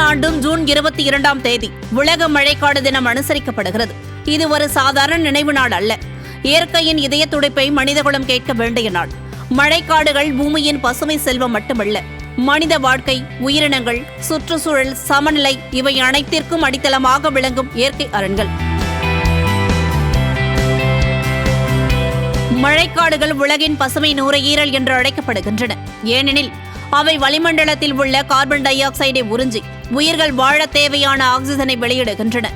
ஆண்டும் ஜூன் 22ஆம் தேதி உலக மழைக்காடு தினம் அனுசரிக்கப்படுகிறது. இது ஒரு சாதாரண நினைவு நாள் அல்ல. இயற்கையின் இதய துடிப்பை மனிதகுலம் கேட்க வேண்டிய நாள். மழைக்காடுகள் பூமியின் பசுமை செல்வம் மட்டுமல்ல, மனித வாழ்க்கை, உயிரினங்கள், சுற்றுச்சூழல் சமநிலை இவை அனைத்திற்கும் அடித்தளமாக விளங்கும் இயற்கை அரண்கள். மழைக்காடுகள் உலகின் பசுமை நுரையீரல் என்று அழைக்கப்படுகின்றன. ஏனெனில் அவை வளிமண்டலத்தில் உள்ள கார்பன் டை ஆக்சைடை உறிஞ்சி உயிர்கள் வாழ தேவையான ஆக்சிஜனை வெளியிடுகின்றன.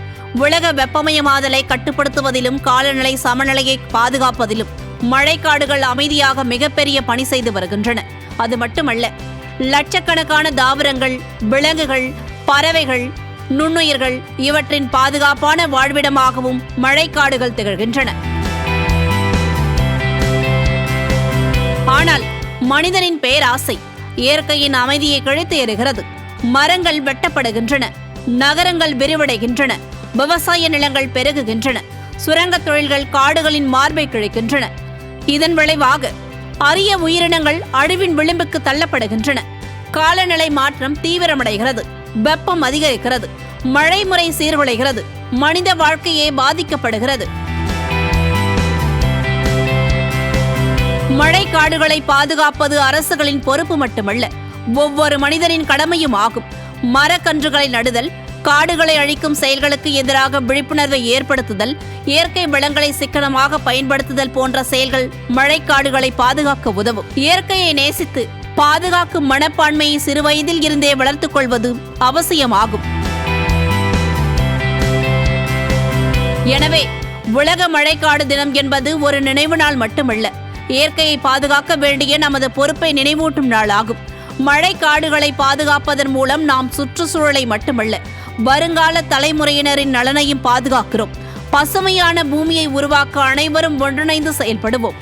உலக வெப்பமயமாதலை கட்டுப்படுத்துவதிலும் காலநிலை சமநிலையை பாதுகாப்பதிலும் மழைக்காடுகள் அமைதியாக மிகப்பெரிய பணி செய்து வருகின்றன. அது மட்டுமல்ல, லட்சக்கணக்கான தாவரங்கள், விலங்குகள், பறவைகள், நுண்ணுயிர்கள் இவற்றின் பாதுகாப்பான வாழ்விடமாகவும் மழைக்காடுகள் திகழ்கின்றன. ஆனால் மனிதனின் பேராசை இயற்கையின் அமைதியை கிழித்து எறிகிறது. மரங்கள் வெட்டப்படுகின்றன, நகரங்கள் விரிவடைகின்றன, விவசாய நிலங்கள் பெருகுகின்றன, சுரங்கத் தொழில்கள் காடுகளின் மார்பை கிழிக்கின்றன. இதன் விளைவாக அரிய உயிரினங்கள் அழிவின் விளிம்புக்கு தள்ளப்படுகின்றன. காலநிலை மாற்றம் தீவிரமடைகிறது, வெப்பம் அதிகரிக்கிறது, மழைமுறை சீர்குலைகிறது, மனித வாழ்க்கையே பாதிக்கப்படுகிறது. மழைக்காடுகளை பாதுகாப்பது அரசுகளின் பொறுப்பு மட்டுமல்ல, ஒவ்வொரு மனிதனின் கடமையும் ஆகும். மரக்கன்றுகளை நடுதல், காடுகளை அழிக்கும் செயல்களுக்கு எதிராக விழிப்புணர்வை ஏற்படுத்துதல், இயற்கை வளங்களை சிக்கனமாக பயன்படுத்துதல் போன்ற செயல்கள் மழைக்காடுகளை பாதுகாக்க உதவும். இயற்கையை நேசித்து பாதுகாக்கும் மனப்பான்மையை சிறுவயதில் இருந்தே வளர்த்துக் கொள்வது அவசியமாகும். எனவே உலக மழைக்காடு தினம் என்பது ஒரு நினைவு நாள் மட்டுமல்ல, இயற்கையை பாதுகாக்க வேண்டிய நமது பொறுப்பை நினைவூட்டும் நாளாகும். மழைக்காடுகளை பாதுகாப்பதன் மூலம் நாம் சுற்றுச்சூழலை மட்டுமல்ல, வருங்கால தலைமுறையினரின் நலனையும் பாதுகாக்கிறோம். பசுமையான பூமியை உருவாக்க அனைவரும் ஒன்றிணைந்து செயல்படுவோம்.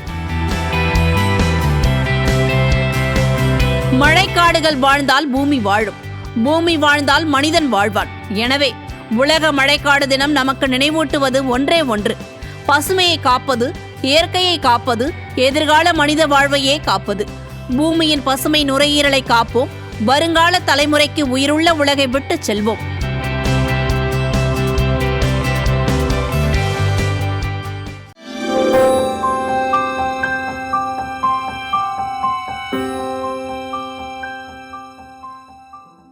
மழைக்காடுகள் வாழ்ந்தால் பூமி வாழும், பூமி வாழ்ந்தால் மனிதன் வாழ்வான். எனவே உலக மழைக்காடு தினம் நமக்கு நினைவூட்டுவது ஒன்றே ஒன்று: பசுமையை காப்பது, இயற்கையை காப்பது, எதிர்கால மனித வாழ்வையே காப்பது. பூமியின் பசுமை நுரையீரலை காப்போம், வருங்கால தலைமுறைக்கு உயிருள்ள உலகை விட்டுச் செல்வோம்.